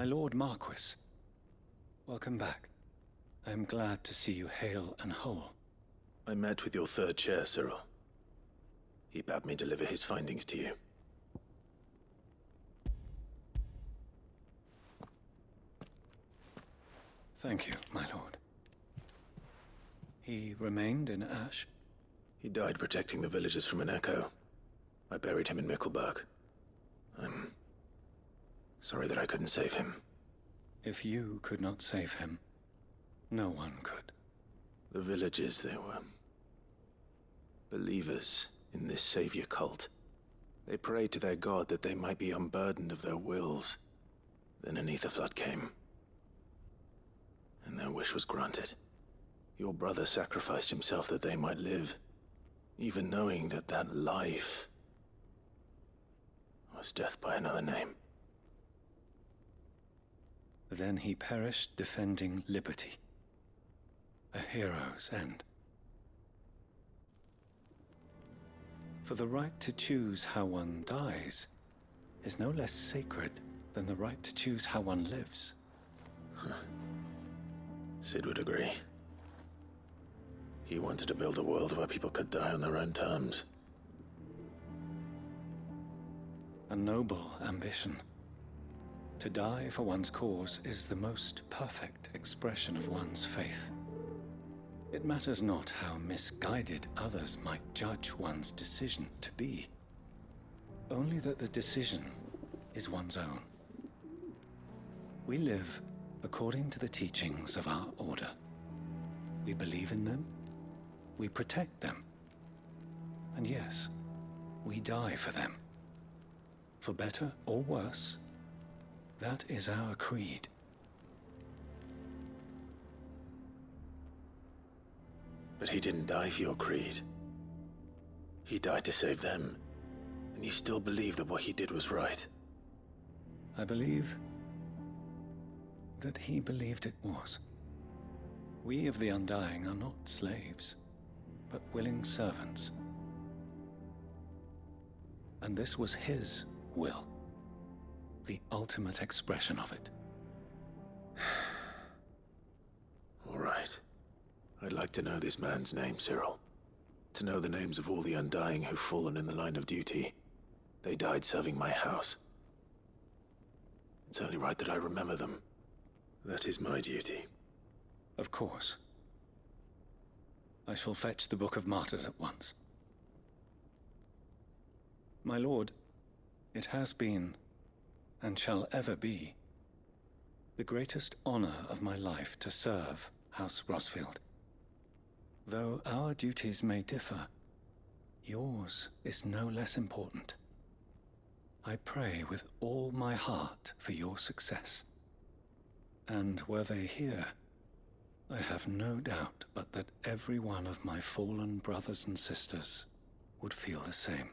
My Lord Marquis, welcome back. I am glad to see you hale and whole. I met with your third chair, Cyril. He bade me deliver his findings to you. Thank you, my lord. He remained in Ash? He died protecting the villagers from an echo. I buried him in Mickelberg. I'm sorry that I couldn't save him. If you could not save him, no one could. The villagers, they were believers in this savior cult. They prayed to their god that they might be unburdened of their wills. Then an ether flood came, and their wish was granted. Your brother sacrificed himself that they might live, even knowing that that life was death by another name. Then he perished defending liberty. A hero's end. For the right to choose how one dies is no less sacred than the right to choose how one lives. Sid would agree. He wanted to build a world where people could die on their own terms. A noble ambition. To die for one's cause is the most perfect expression of one's faith. It matters not how misguided others might judge one's decision to be. Only that the decision is one's own. We live according to the teachings of our order. We believe in them, we protect them, and yes, we die for them. For better or worse, that is our creed. But he didn't die for your creed. He died to save them, and you still believe that what he did was right. I believe that he believed it was. We of the Undying are not slaves, but willing servants. And this was his will, the ultimate expression of it. All right. I'd like to know this man's name, Cyril. To know the names of all the Undying who've fallen in the line of duty. They died serving my house. It's only right that I remember them. That is my duty. Of course. I shall fetch the Book of Martyrs at once. My lord, it has been, and shall ever be, the greatest honor of my life to serve House Rosfield. Though our duties may differ, yours is no less important. I pray with all my heart for your success. And were they here, I have no doubt but that every one of my fallen brothers and sisters would feel the same.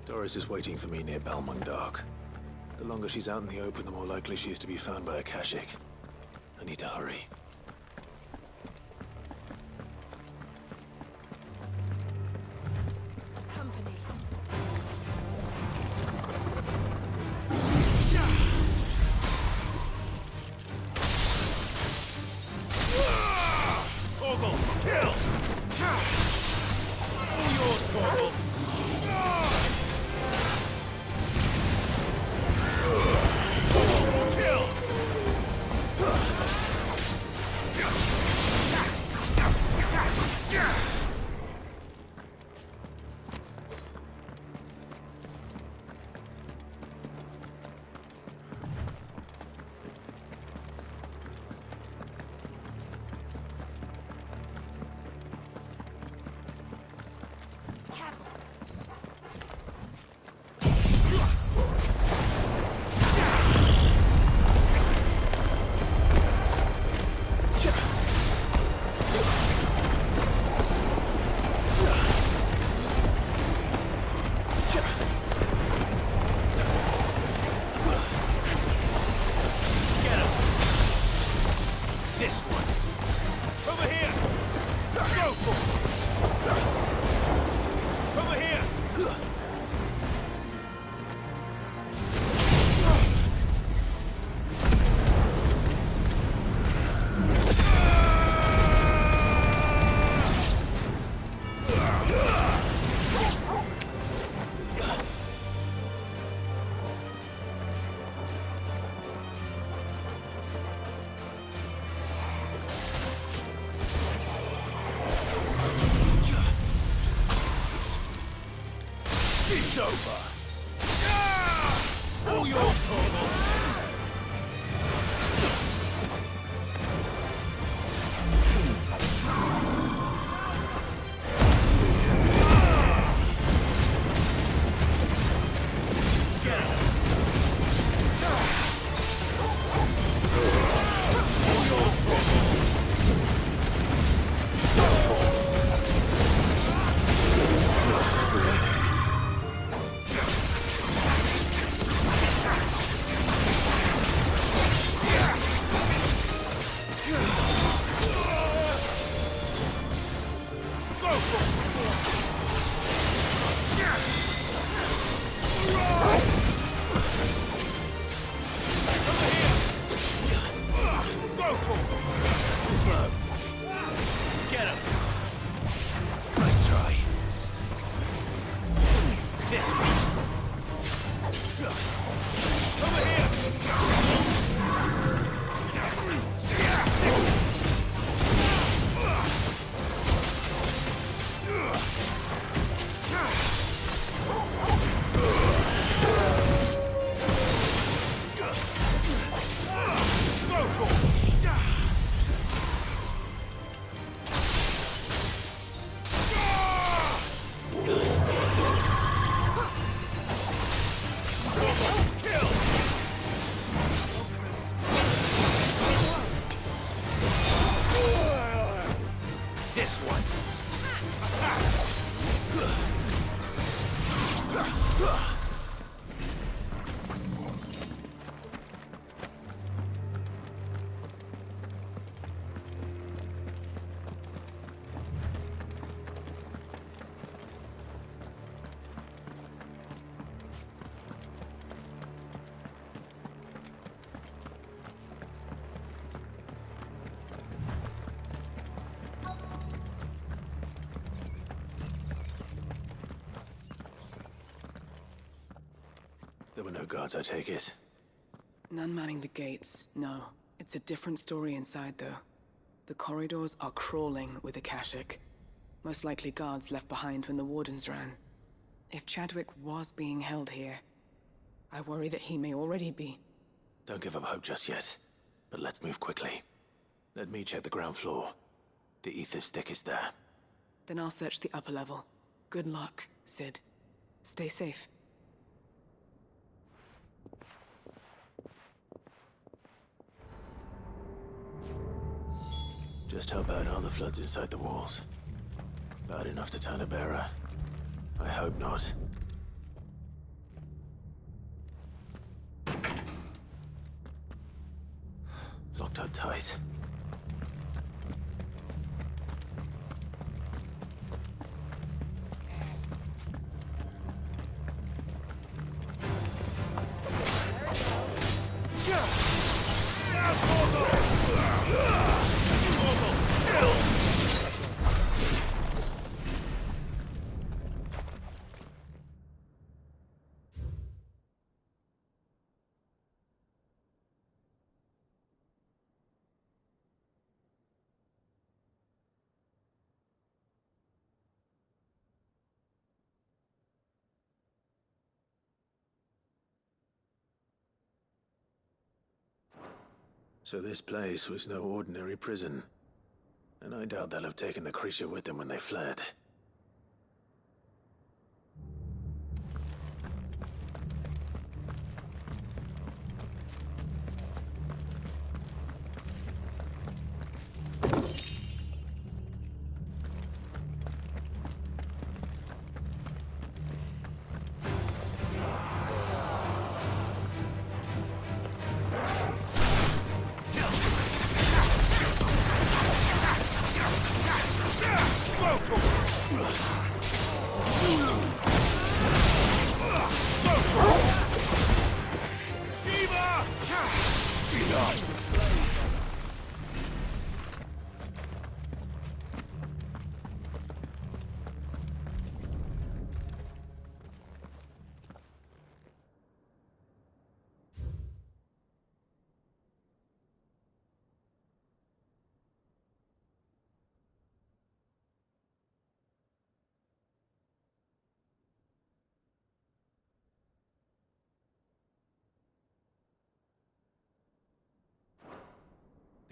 Doris is waiting for me near Balmung Dark. The longer she's out in the open, the more likely she is to be found by a Kashik. I need to hurry. Company. guards, I take it? None manning the gates, no. It's a different story inside, though. The corridors are crawling with Akashic. Most likely guards left behind when the Wardens ran. If Chadwick was being held here, I worry that he may already be. Don't give up hope just yet, but let's move quickly. Let me check the ground floor. The ether's thickest there. Then I'll search the upper level. Good luck, Sid. Stay safe. Just how bad are the floods inside the walls? Bad enough to turn a bearer? I hope not. Locked up tight. So this place was no ordinary prison. And I doubt they'll have taken the creature with them when they fled.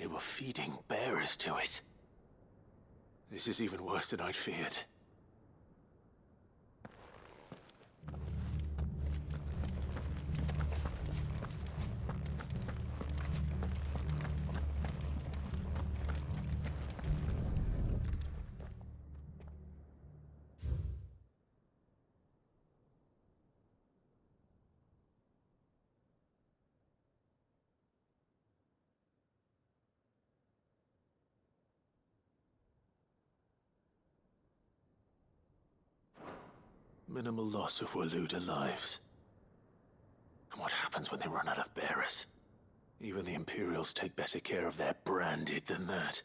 They were feeding bearers to it. This is even worse than I'd feared. Minimal loss of Waluda lives. And what happens when they run out of bearers? Even the Imperials take better care of their branded than that.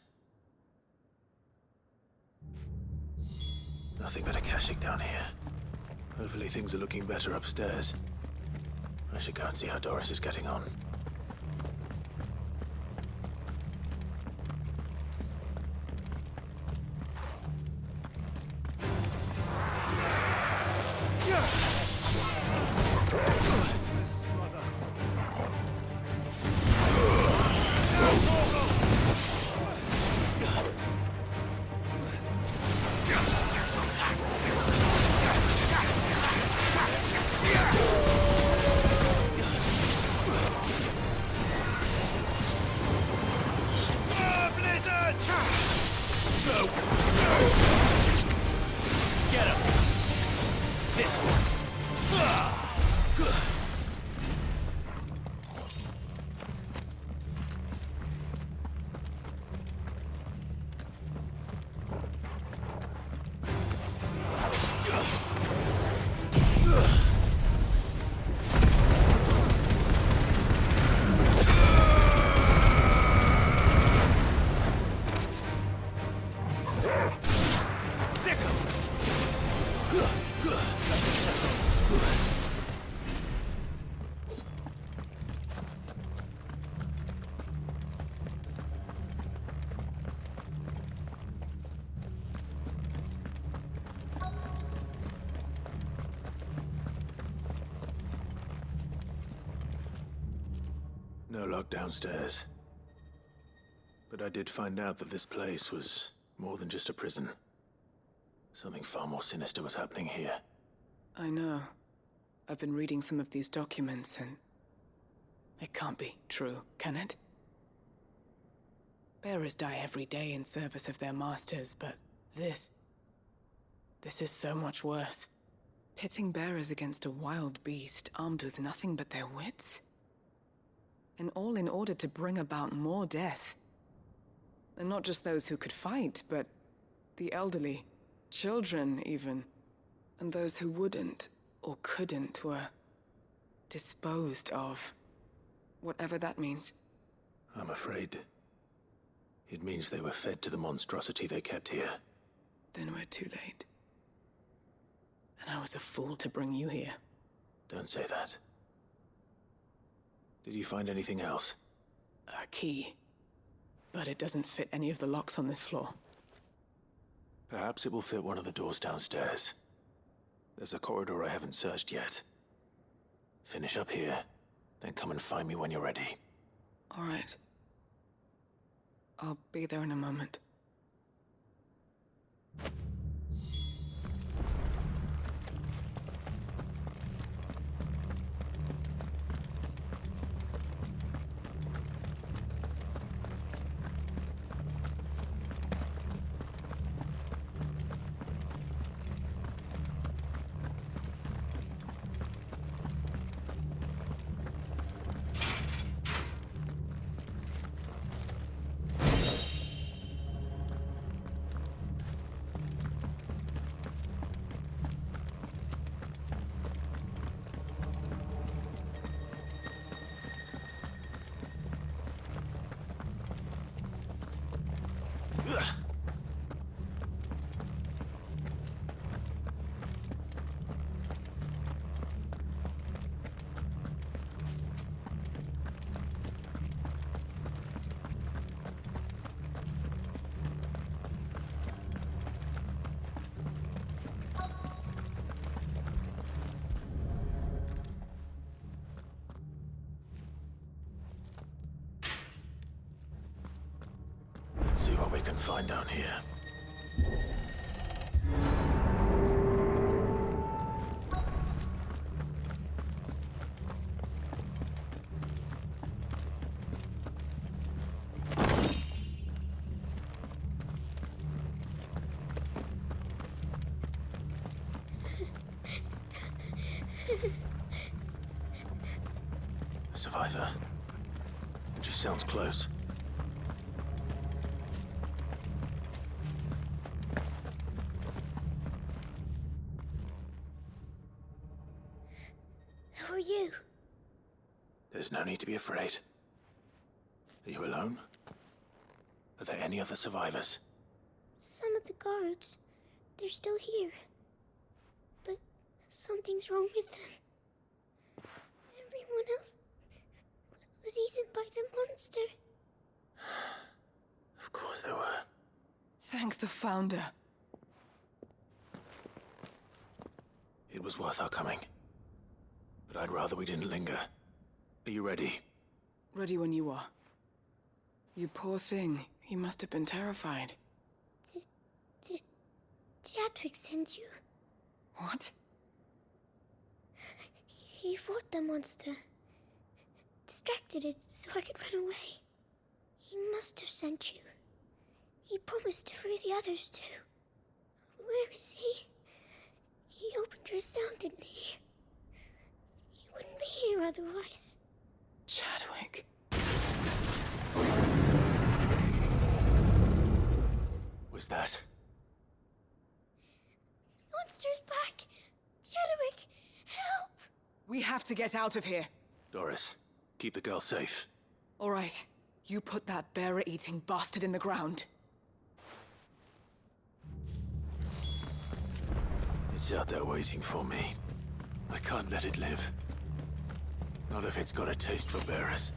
Nothing but Akashic down here. Hopefully things are looking better upstairs. I should go and see how Doris is getting on. No lock downstairs. But I did find out that this place was more than just a prison. Something far more sinister was happening here. I know. I've been reading some of these documents and... it can't be true, can it? Bearers die every day in service of their masters, but this is so much worse. Pitting bearers against a wild beast armed with nothing but their wits? And all in order to bring about more death. And not just those who could fight, but the elderly, children even. And those who wouldn't or couldn't were disposed of. Whatever that means. I'm afraid it means they were fed to the monstrosity they kept here. Then we're too late. And I was a fool to bring you here. Don't say that. Did you find anything else? A key. But it doesn't fit any of the locks on this floor. Perhaps it will fit one of the doors downstairs. There's a corridor I haven't searched yet. Finish up here, then come and find me when you're ready. All right. I'll be there in a moment. Let's see what we can find down here. A survivor. She sounds close. Who are you? There's no need to be afraid. Are you alone? Are there any other survivors? Some of the guards. They're still here. But something's wrong with them. Everyone else was eaten by the monster. Of course there were. Thank the Founder. It was worth our coming. But I'd rather we didn't linger. Are you ready? Ready when you are. You poor thing. He must have been terrified. Did Chadwick send you? What? He fought the monster. Distracted it so I could run away. He must have sent you. He promised to free the others too. Where is he? He opened your cell, didn't he? You wouldn't be here otherwise. Chadwick. Was that? Monster's back! Chadwick, help! We have to get out of here. Doris, keep the girl safe. All right. You put that bearer-eating bastard in the ground. It's out there waiting for me. I can't let it live. Not if it's got a taste for bearers.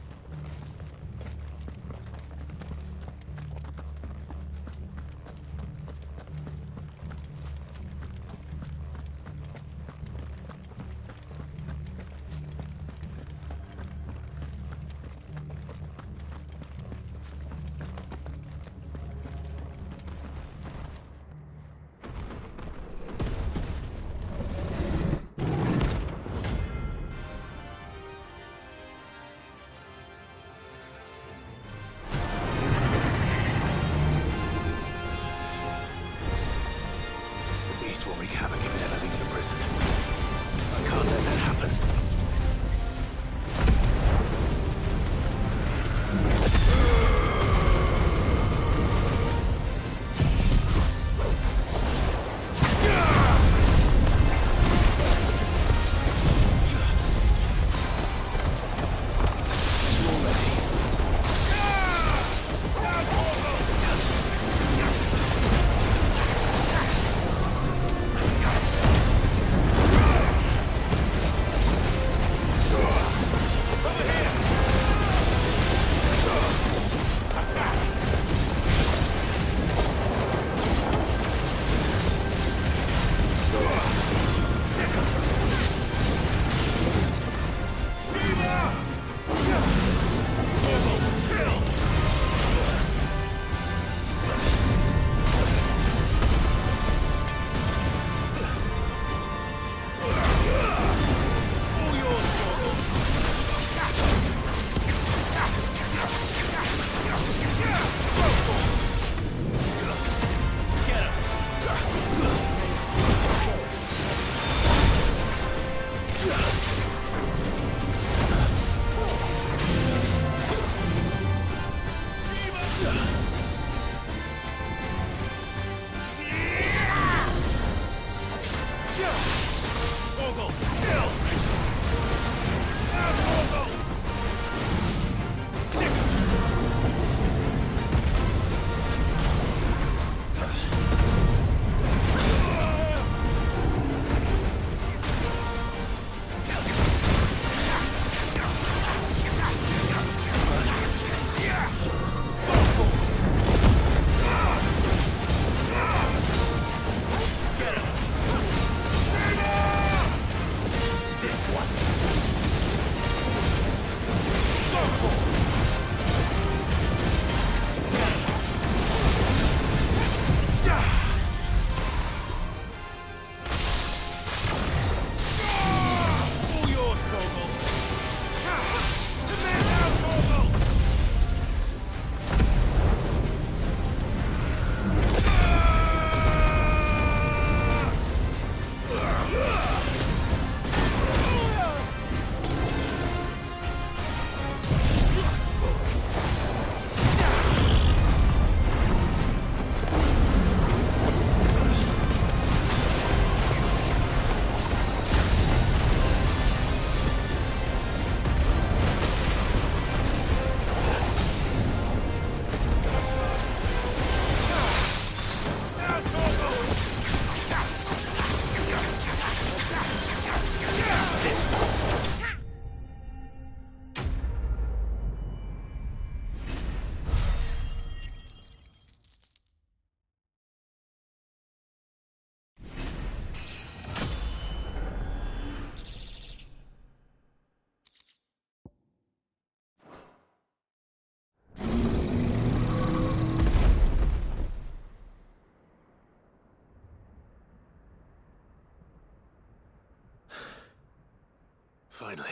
Finally.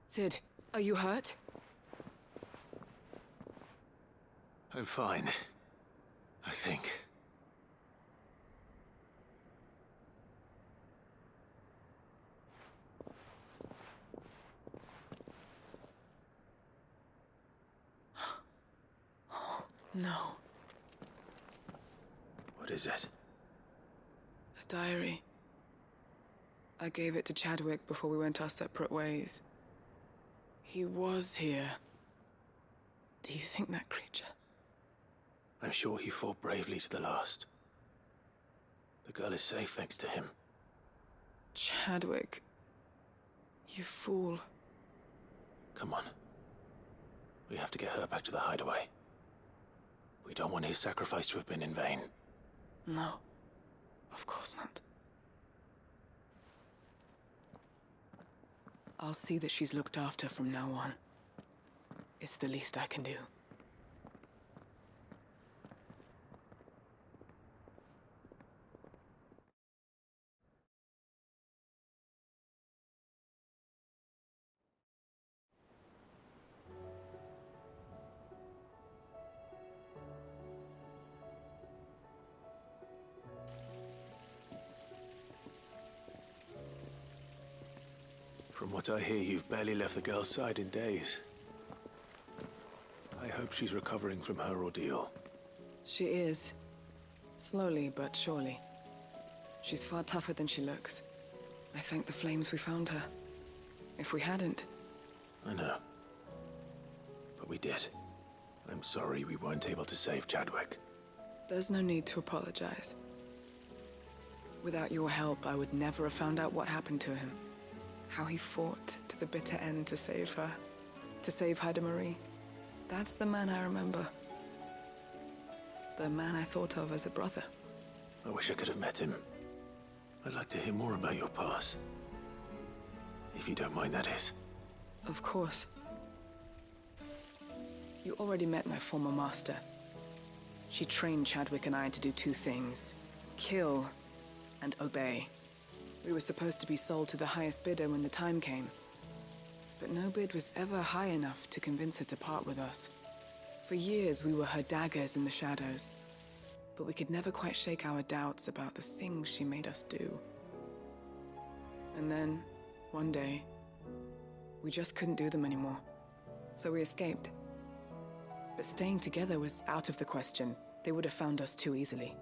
Sid, are you hurt? I'm fine. I think. No. What is it? A diary. I gave it to Chadwick before we went our separate ways. He was here. Do you think that creature? I'm sure he fought bravely to the last. The girl is safe thanks to him. Chadwick. You fool. Come on. We have to get her back to the hideaway. We don't want his sacrifice to have been in vain. No. Of course not. I'll see that she's looked after from now on. It's the least I can do. From what I hear, you've barely left the girl's side in days. I hope she's recovering from her ordeal. She is. Slowly but surely. She's far tougher than she looks. I thank the flames we found her. If we hadn't... I know. But we did. I'm sorry we weren't able to save Chadwick. There's no need to apologize. Without your help, I would never have found out what happened to him. How he fought to the bitter end to save her. To save Haida Marie. That's the man I remember. The man I thought of as a brother. I wish I could have met him. I'd like to hear more about your past. If you don't mind, that is. Of course. You already met my former master. She trained Chadwick and I to do two things. Kill and obey. We were supposed to be sold to the highest bidder when the time came. But no bid was ever high enough to convince her to part with us. For years, we were her daggers in the shadows. But we could never quite shake our doubts about the things she made us do. And then, one day, we just couldn't do them anymore. So we escaped. But staying together was out of the question. They would have found us too easily.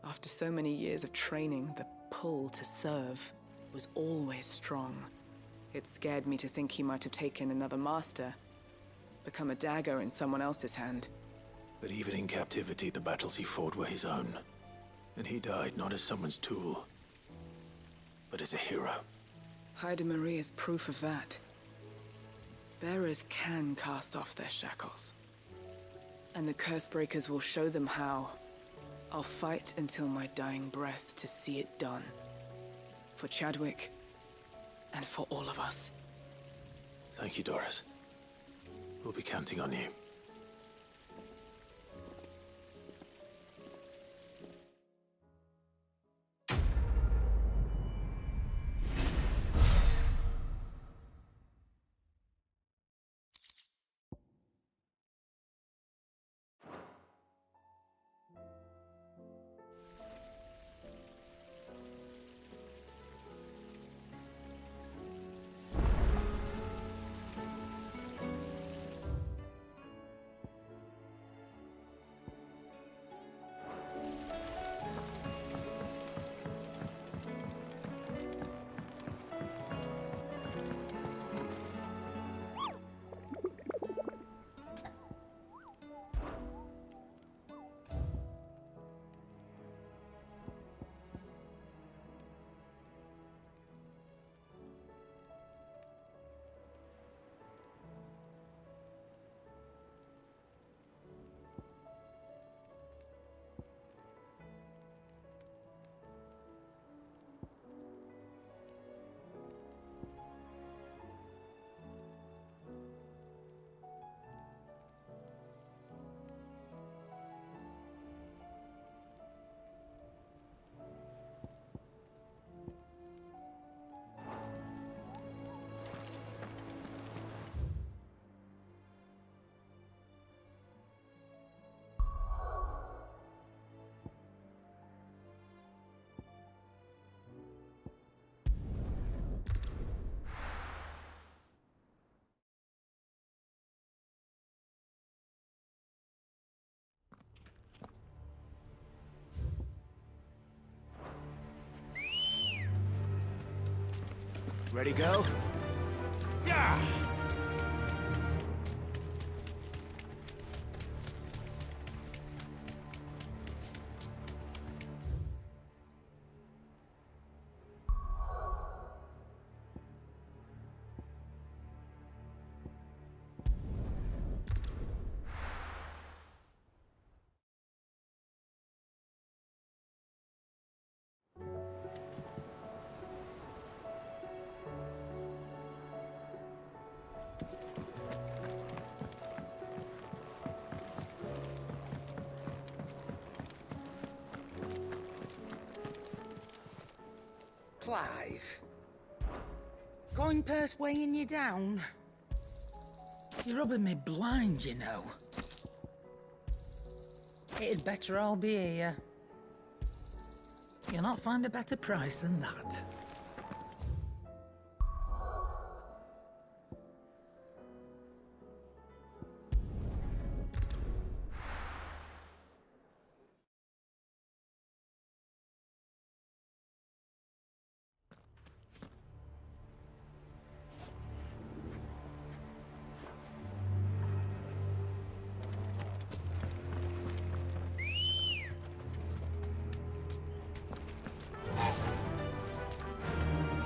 After so many years of training, the pull to serve was always strong. It scared me to think he might have taken another master, become a dagger in someone else's hand. But even in captivity, the battles he fought were his own. And he died not as someone's tool, but as a hero. Haida Marie is proof of that. Bearers can cast off their shackles. And the Cursebreakers will show them how. I'll fight until my dying breath to see it done. For Chadwick, and for all of us. Thank you, Doris. We'll be counting on you. Ready, go? Yeah! Clive. Going purse weighing you down? You're rubbing me blind, you know. It'd better all be here. You'll not find a better price than that.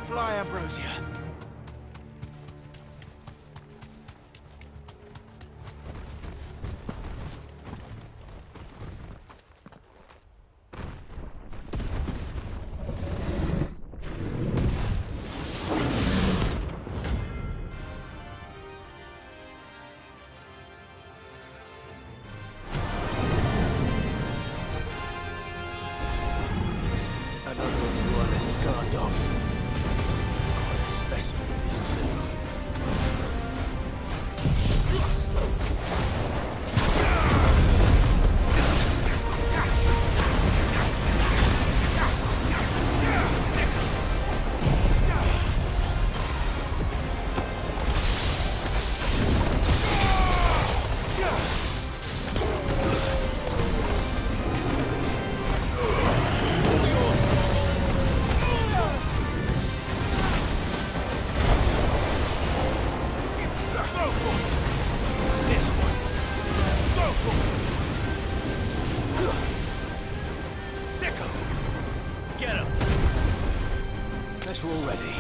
Fly, Ambrosia. Another of the royalist guard dogs. Specimen of his too. We're all ready.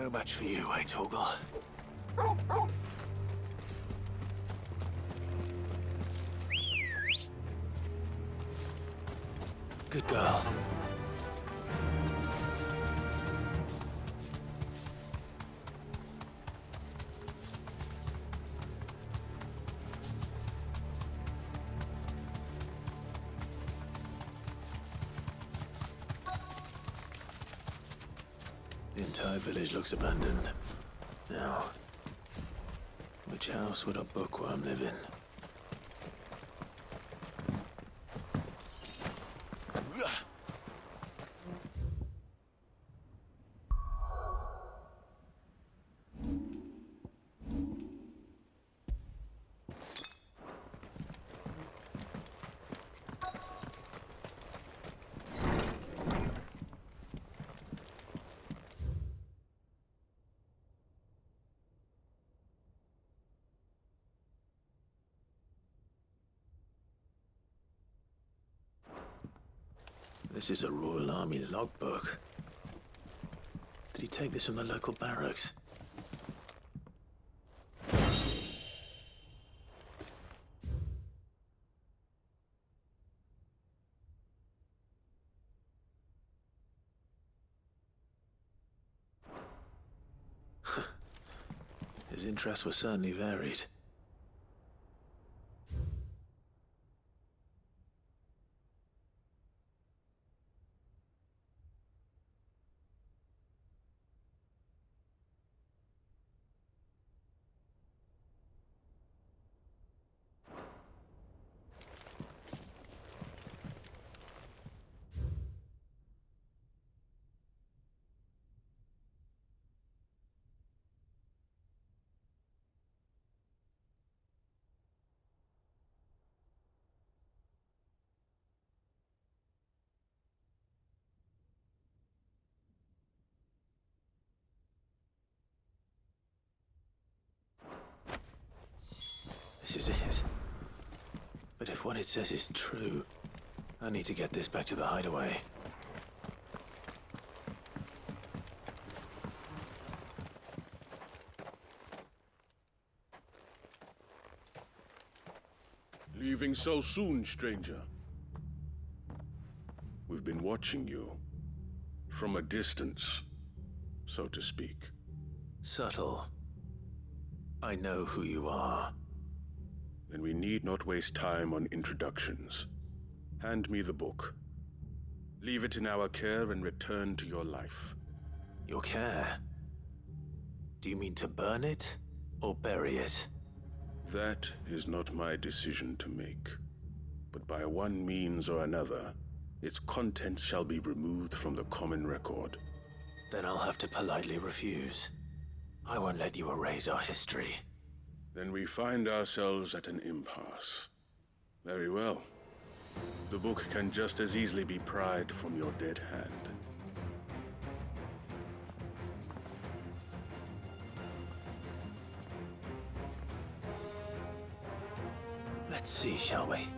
No match for you, eh, Torgal? Good girl. The entire village looks abandoned. Now, which house would a bookworm live in? This is a Royal Army logbook. Did he take this from the local barracks? His interests were certainly varied. This is it. But if what it says is true, I need to get this back to the hideaway. Leaving so soon, stranger? We've been watching you. From a distance, so to speak. Subtle. I know who you are. Then we need not waste time on introductions. Hand me the book. Leave it in our care and return to your life. Your care? Do you mean to burn it or bury it? That is not my decision to make. But by one means or another, its contents shall be removed from the common record. Then I'll have to politely refuse. I won't let you erase our history. Then we find ourselves at an impasse. Very well. The book can just as easily be pried from your dead hand. Let's see, shall we?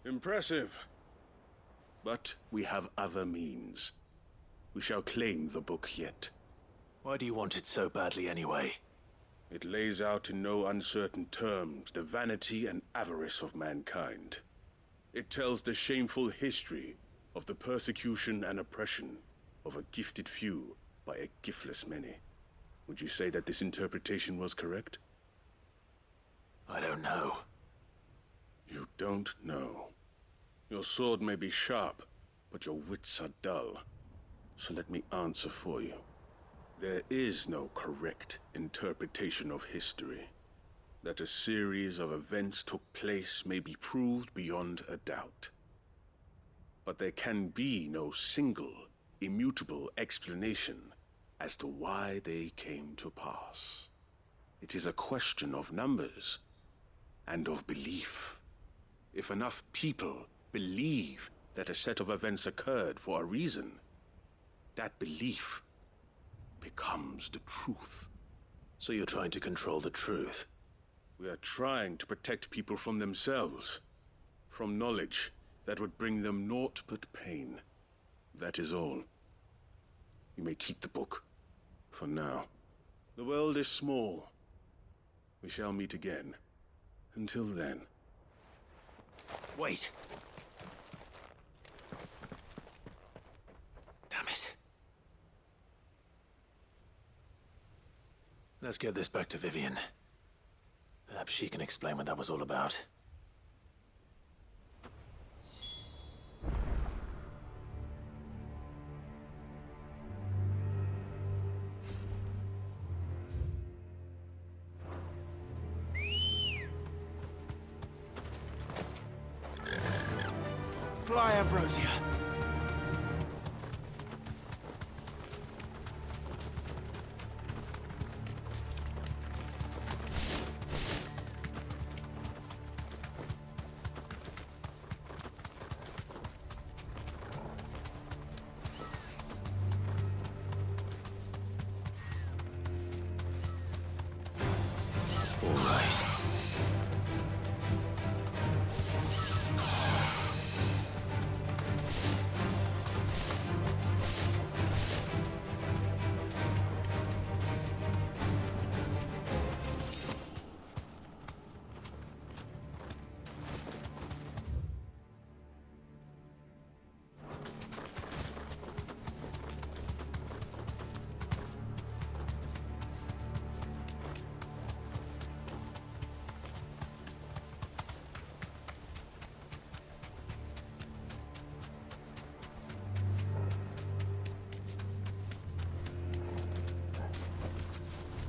Impressive. But we have other means. We shall claim the book yet. Why do you want it so badly anyway? It lays out in no uncertain terms the vanity and avarice of mankind. It tells the shameful history of the persecution and oppression of a gifted few by a giftless many. Would you say that this interpretation was correct? I don't know. You don't know. Your sword may be sharp, but your wits are dull. So let me answer for you. There is no correct interpretation of history. That a series of events took place may be proved beyond a doubt. But there can be no single, immutable explanation as to why they came to pass. It is a question of numbers and of belief. If enough people believe that a set of events occurred for a reason, that belief becomes the truth. So you're trying to control the truth? We are trying to protect people from themselves, from knowledge that would bring them naught but pain. That is all. You may keep the book, for now. The world is small. We shall meet again. Until then. Wait! Damn it. Let's get this back to Vivian. Perhaps she can explain what that was all about. Fly, Ambrosia!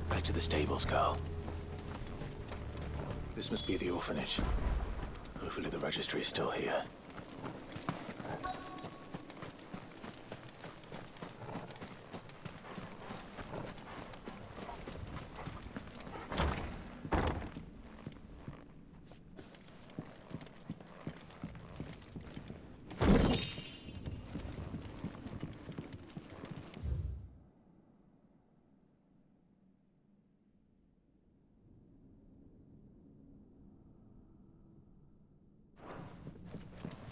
Back to the stables, girl. This must be the orphanage. Hopefully the registry is still here.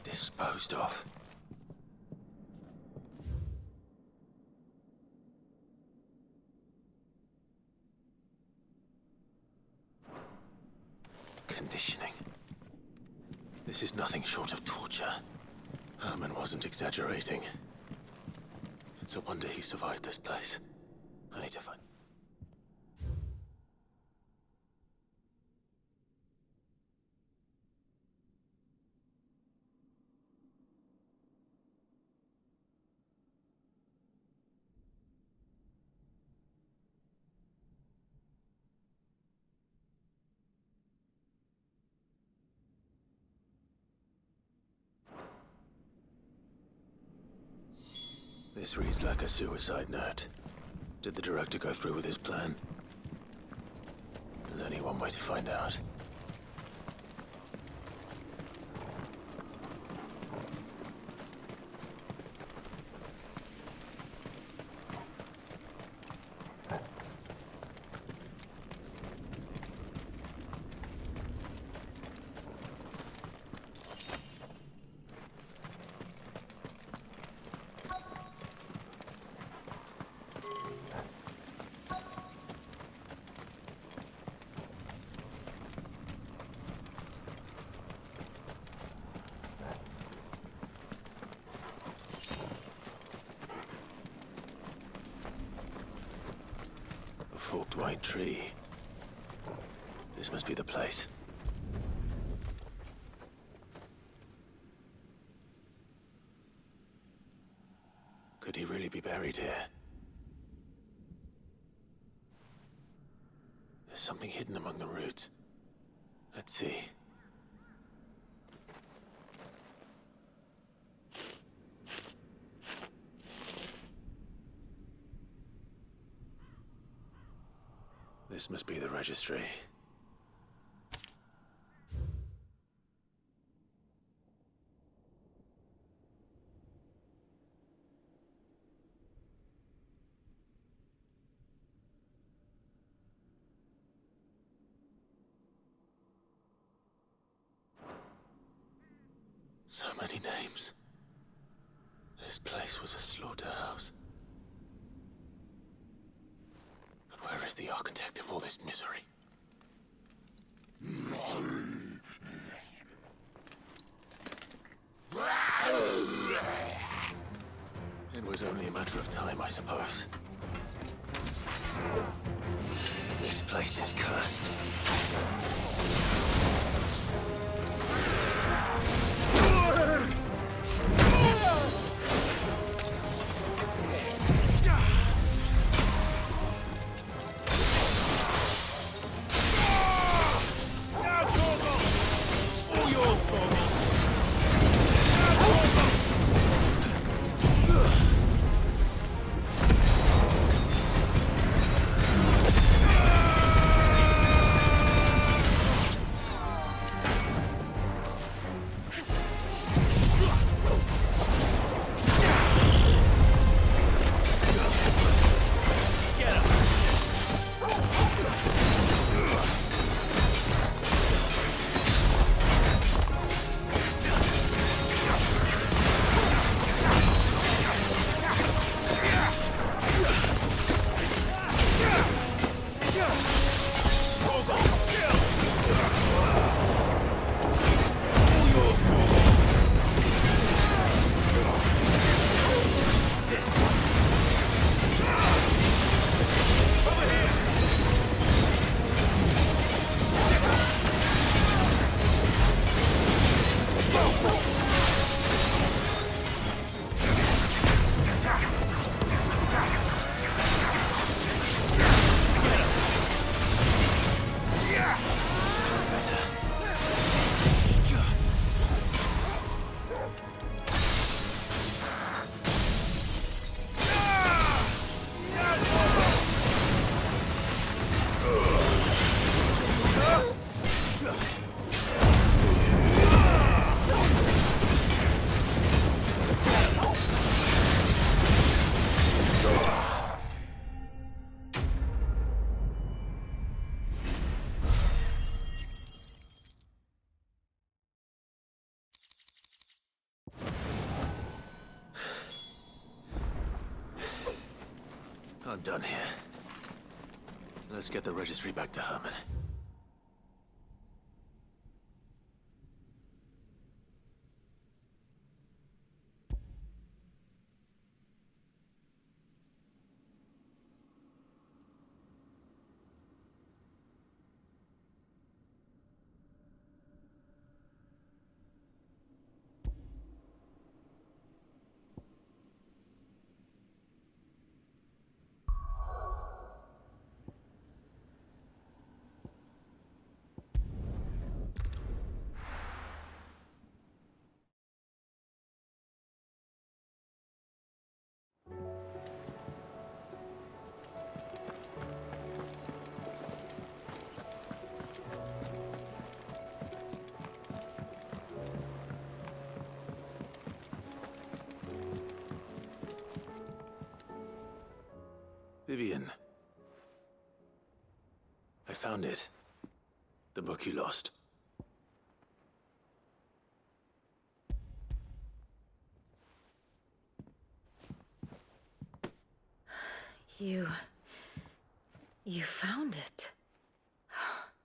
Disposed of. Conditioning. This is nothing short of torture. Herman wasn't exaggerating. It's a wonder he survived this place. I need to find... This reads like a suicide note. Did the director go through with his plan? There's only one way to find out. forked white tree. This must be the place. Could he really be buried here? There's something hidden among the roots. Let's see. This must be the registry. So many names. This place was a slaughterhouse. But where is the architect of all this misery? It was only a matter of time, I suppose. This place is cursed. I'm done here. Let's get the registry back to Herman. Vivian. I found it. The book you lost. You found it.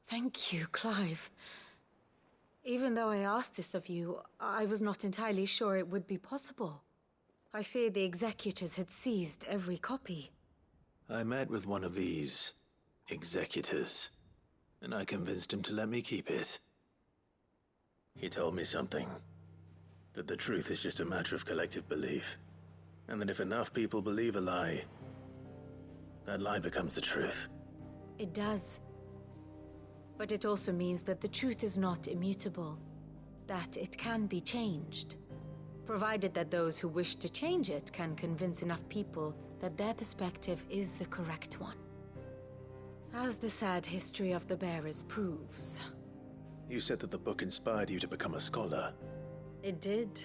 Thank you, Clive. Even though I asked this of you, I was not entirely sure it would be possible. I feared the executors had seized every copy. I met with one of these executors, and I convinced him to let me keep it. He told me something. That the truth is just a matter of collective belief. And that if enough people believe a lie, that lie becomes the truth. It does. But it also means that the truth is not immutable. That it can be changed. Provided that those who wish to change it can convince enough people that their perspective is the correct one. As the sad history of the bearers proves. You said that the book inspired you to become a scholar. It did.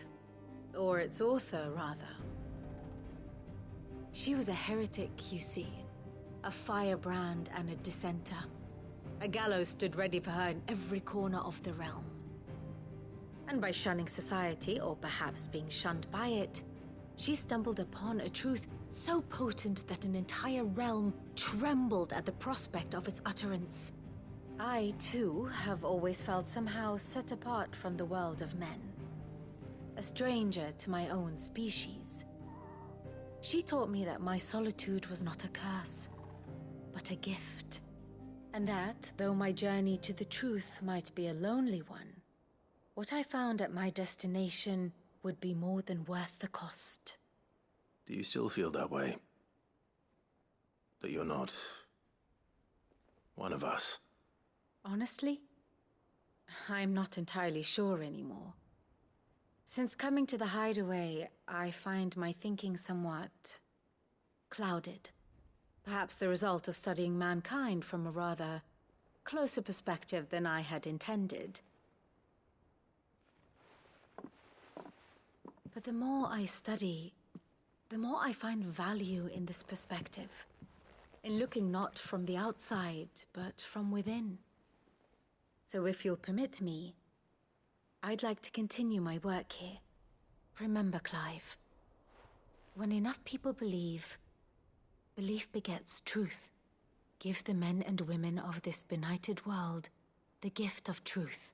Or its author, rather. She was a heretic, you see. A firebrand and a dissenter. A gallows stood ready for her in every corner of the realm. And by shunning society, or perhaps being shunned by it, she stumbled upon a truth so potent that an entire realm trembled at the prospect of its utterance. I, too, have always felt somehow set apart from the world of men. A stranger to my own species. She taught me that my solitude was not a curse, but a gift. And that, though my journey to the truth might be a lonely one, what I found at my destination would be more than worth the cost. Do you still feel that way? That you're not one of us? Honestly, I'm not entirely sure anymore. Since coming to the hideaway, I find my thinking somewhat clouded. Perhaps the result of studying mankind from a rather closer perspective than I had intended. But the more I study, the more I find value in this perspective. In looking not from the outside, but from within. So if you'll permit me, I'd like to continue my work here. Remember, Clive, when enough people believe, belief begets truth. Give the men and women of this benighted world the gift of truth.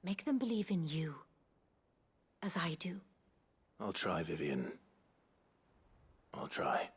Make them believe in you, as I do. I'll try, Vivian. I'll try.